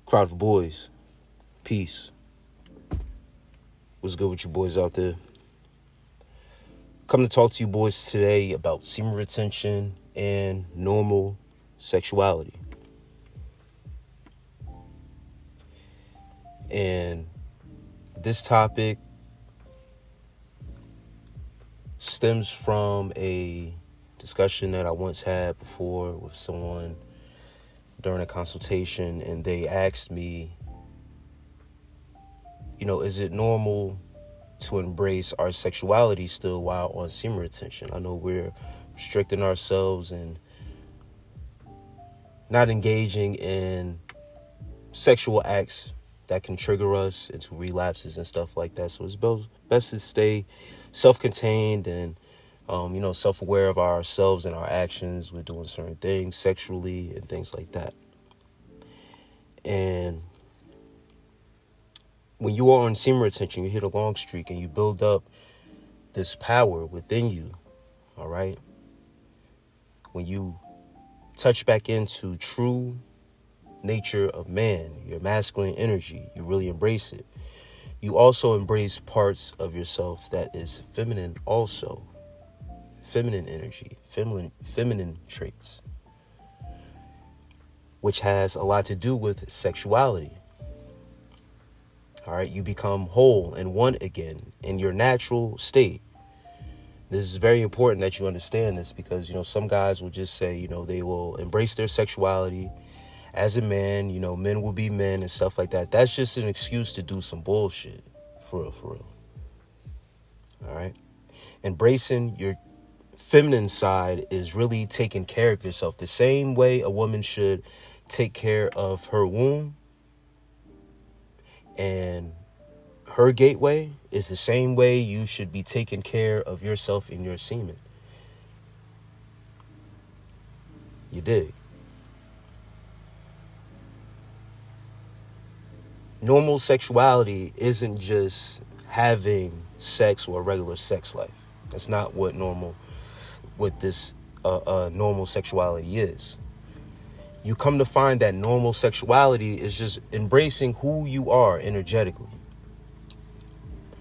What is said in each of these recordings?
Crowd of boys, peace. What's good with you boys out there? Come to talk to you boys today about semen retention and normal sexuality. And this topic stems from a discussion that I once had before with someone during a consultation, and they asked me, is it normal to embrace our sexuality still while on semen retention? I know we're restricting ourselves and not engaging in sexual acts that can trigger us into relapses and stuff like that. So it's best to stay self-contained and, self-aware of ourselves and our actions. We're doing certain things sexually and things like that. And when you are on semen retention, you hit a long streak and you build up this power within you, all right? When you touch back into true nature of man, your masculine energy, you really embrace it. You also embrace parts of yourself that is feminine also. Feminine energy, feminine traits, which has a lot to do with sexuality. All right, you become whole and one again in your natural state. This is very important that you understand this because, some guys will just say, they will embrace their sexuality as a man, men will be men and stuff like that. That's just an excuse to do some bullshit. For real. All right. Embracing your feminine side is really taking care of yourself. The same way a woman should take care of her womb and her gateway is the same way you should be taking care of yourself in your semen. You dig? Normal sexuality isn't just having sex or a regular sex life. That's not what this normal sexuality is. You come to find that normal sexuality is just embracing who you are energetically.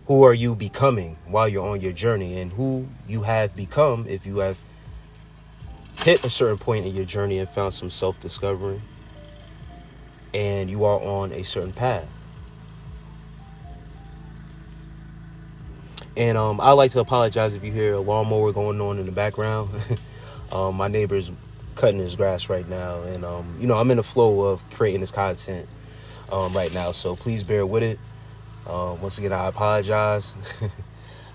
Who are you becoming while you're on your journey, and who you have become if you have hit a certain point in your journey and found some self-discovery and you are on a certain path. And I'd like to apologize if you hear a lawnmower going on in the background. My neighbor's cutting his grass right now. And, I'm in the flow of creating this content right now. So please bear with it. Once again, I apologize.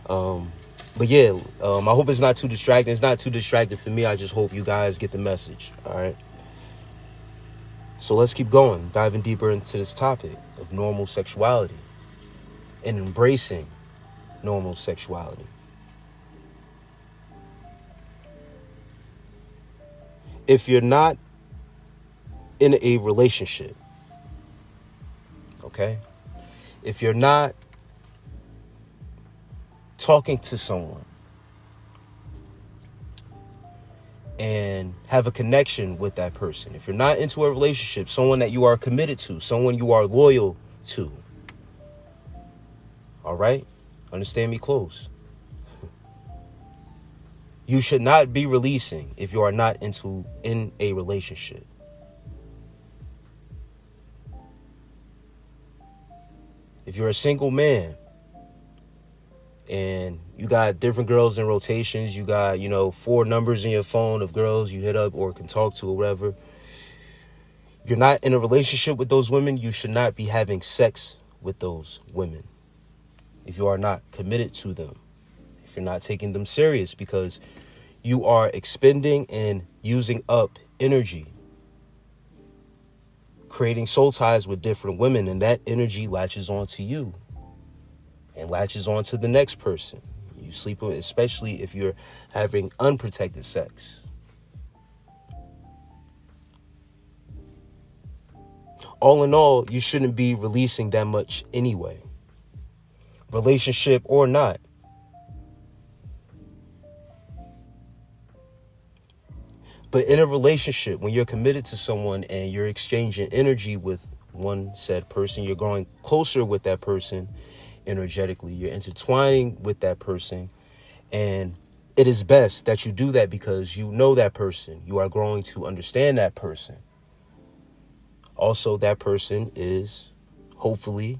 But yeah, I hope it's not too distracting. It's not too distracting for me. I just hope you guys get the message. All right. So let's keep going, diving deeper into this topic of normal sexuality and embracing normal sexuality. If you're not in a relationship, okay? If you're not talking to someone and have a connection with that person, if you're not into a relationship, someone that you are committed to, someone you are loyal to, all right? Understand me close. You should not be releasing if you are not in a relationship. If you're a single man and you got different girls in rotations, you got, 4 numbers in your phone of girls you hit up or can talk to or whatever, you're not in a relationship with those women, you should not be having sex with those women if you are not committed to them, if you're not taking them serious, because you are expending and using up energy, creating soul ties with different women, and that energy latches onto you and latches onto the next person you sleep with, especially if you're having unprotected sex. All in all, you shouldn't be releasing that much anyway, relationship or not. But in a relationship, when you're committed to someone and you're exchanging energy with one said person. You're growing closer with that person energetically. You're intertwining with that person. And it is best that you do that because you know that person. You are growing to understand that person. Also, that person is hopefully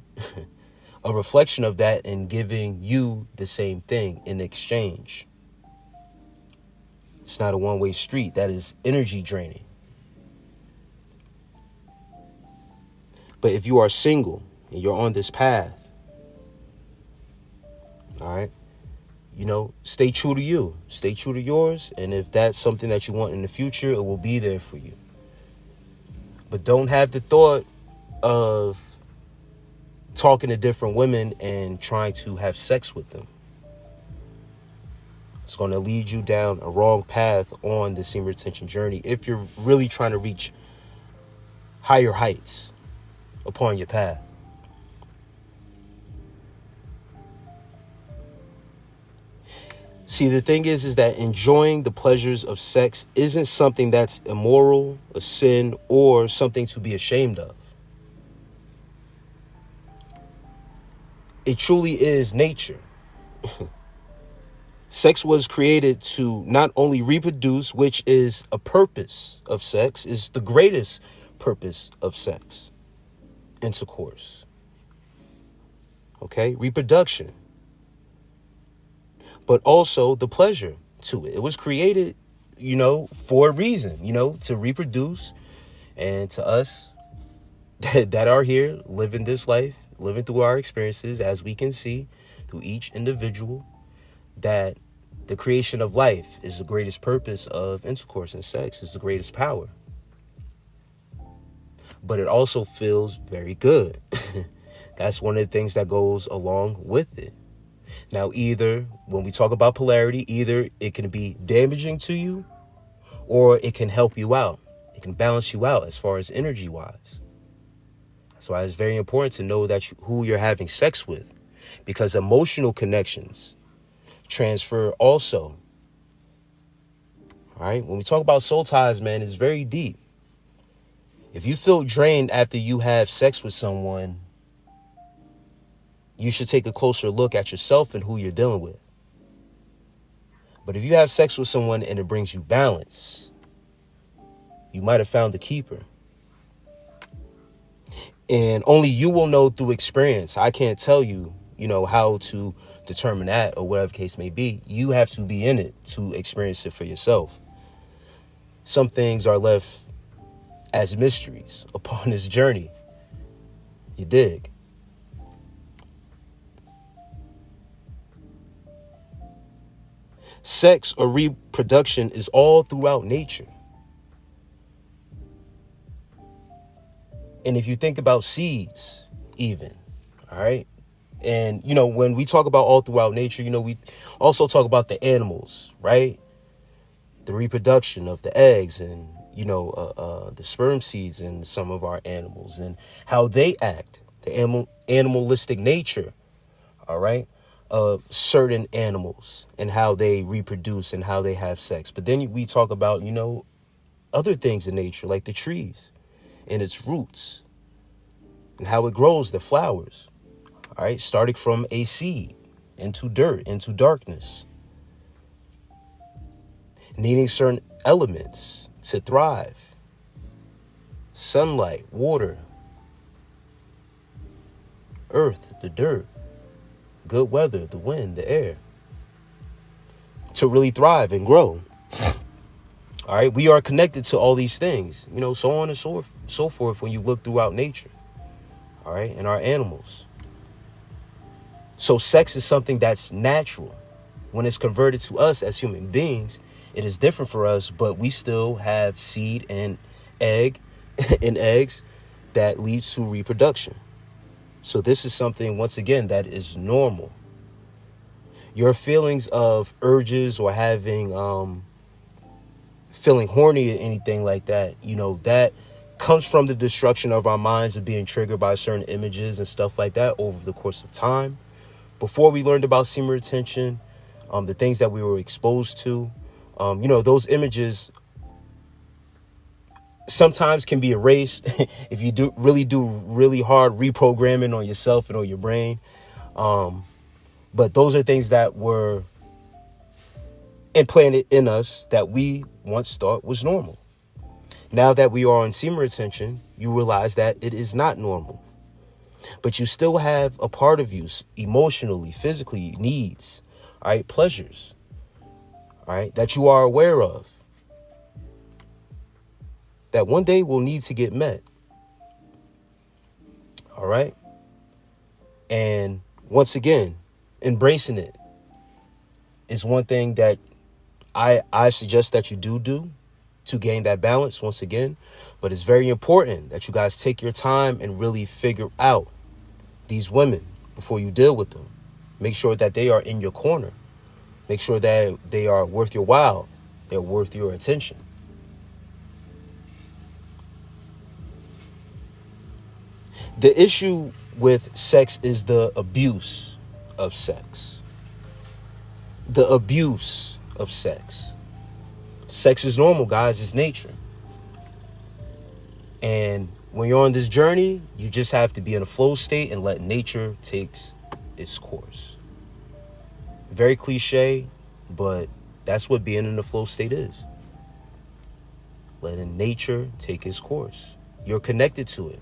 a reflection of that and giving you the same thing in exchange. It's not a one-way street. That is energy draining. But if you are single and you're on this path, all right, stay true to you. Stay true to yours. And if that's something that you want in the future, it will be there for you. But don't have the thought of talking to different women and trying to have sex with them. It's going to lead you down a wrong path on the semen retention journey if you're really trying to reach higher heights upon your path. See, the thing is that enjoying the pleasures of sex isn't something that's immoral, a sin, or something to be ashamed of. It truly is nature. Sex was created to not only reproduce, which is a purpose of sex, is the greatest purpose of sex, intercourse. Okay, reproduction. But also the pleasure to it. It was created, for a reason, to reproduce. And to us that are here living this life, living through our experiences, as we can see through each individual, that the creation of life is the greatest purpose of intercourse, and sex is the greatest power. But it also feels very good. That's one of the things that goes along with it. Now, either when we talk about polarity, either it can be damaging to you or it can help you out. It can balance you out as far as energy wise. That's why it's very important to know that who you're having sex with, because emotional connections transfer also. All right. When we talk about soul ties, man, it's very deep. If you feel drained after you have sex with someone, you should take a closer look at yourself and who you're dealing with. But if you have sex with someone and it brings you balance, you might have found the keeper. And only you will know through experience. I can't tell you, how to determine that or whatever the case may be. You have to be in it to experience it for yourself. Some things are left as mysteries upon this journey. You dig? Sex or reproduction is all throughout nature. And if you think about seeds, even, all right? And, when we talk about all throughout nature, we also talk about the animals, right? The reproduction of the eggs and, the sperm seeds in some of our animals and how they act, the animalistic nature, all right, of certain animals and how they reproduce and how they have sex. But then we talk about, other things in nature, like the trees and its roots and how it grows the flowers, all right, starting from a seed into dirt, into darkness, needing certain elements to thrive: sunlight, water, earth, the dirt, good weather, the wind, the air, to really thrive and grow. All right, we are connected to all these things, so on and so forth when you look throughout nature, all right, and our animals. So sex is something that's natural. When it's converted to us as human beings, it is different for us, but we still have seed and egg and eggs that leads to reproduction. So this is something, once again, that is normal. Your feelings of urges or having, feeling horny or anything like that, that comes from the destruction of our minds of being triggered by certain images and stuff like that over the course of time. Before we learned about semen retention, the things that we were exposed to, those images sometimes can be erased if you do really hard reprogramming on yourself and on your brain. But those are things that were implanted in us that we once thought was normal. Now that we are on semen retention, you realize that it is not normal. But you still have a part of you emotionally, physically, needs, all right, pleasures, all right, that you are aware of, that one day will need to get met. All right. And once again, embracing it is one thing that I suggest that you do to gain that balance once again. But it's very important that you guys take your time and really figure out these women before you deal with them. Make sure that they are in your corner. Make sure that they are worth your while. They're worth your attention. The issue with sex is the abuse of sex. The abuse of sex. Sex is normal, guys. It's nature. And when you're on this journey, you just have to be in a flow state and let nature take its course. Very cliche, but that's what being in the flow state is. Letting nature take its course. You're connected to it.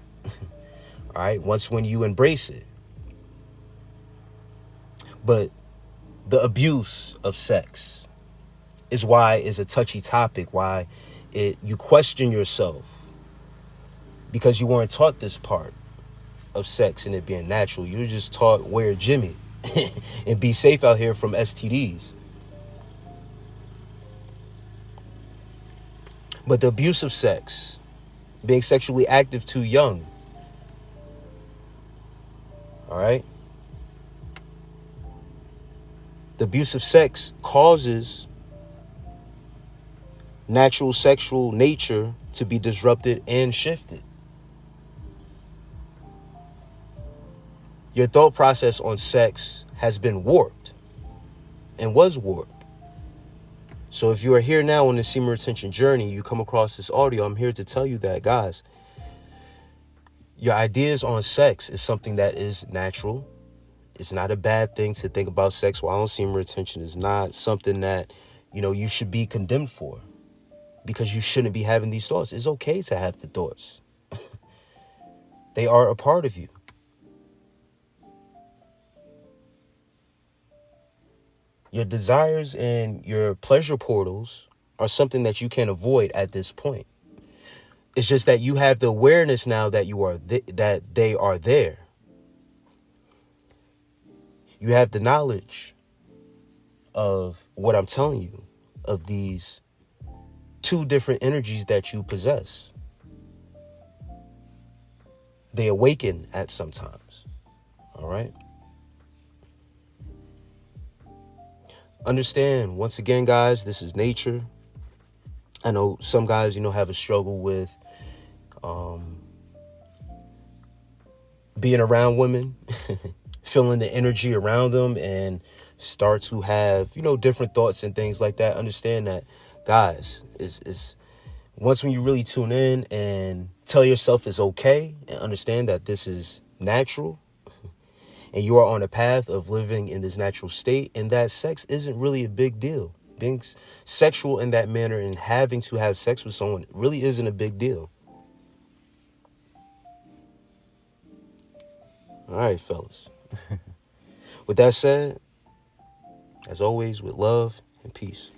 All right, when you embrace it. But the abuse of sex is why it's a touchy topic, why you question yourself, because you weren't taught this part of sex and it being natural. You were just taught wear Jimmy and be safe out here from STDs. But the abuse of sex, being sexually active too young, all right? The abuse of sex causes natural sexual nature to be disrupted and shifted. Your thought process on sex has been warped and was warped. So if you are here now on the semen retention journey, you come across this audio, I'm here to tell you that, guys, your ideas on sex is something that is natural. It's not a bad thing to think about sex while on semen retention. It's not something that, you should be condemned for, because you shouldn't be having these thoughts. It's okay to have the thoughts. They are a part of you. Your desires and your pleasure portals are something that you can't avoid at this point. It's just that you have the awareness now that that they are there. You have the knowledge of what I'm telling you, of these two different energies that you possess. They awaken at sometimes. All right. Understand, once again, guys, this is nature. I know some guys, have a struggle with being around women, feeling the energy around them, and start to have, different thoughts and things like that. Understand that, guys, is once when you really tune in and tell yourself it's okay and understand that this is natural, and you are on a path of living in this natural state, and that sex isn't really a big deal. Being sexual in that manner and having to have sex with someone really isn't a big deal. All right, fellas. With that said, as always, with love and peace.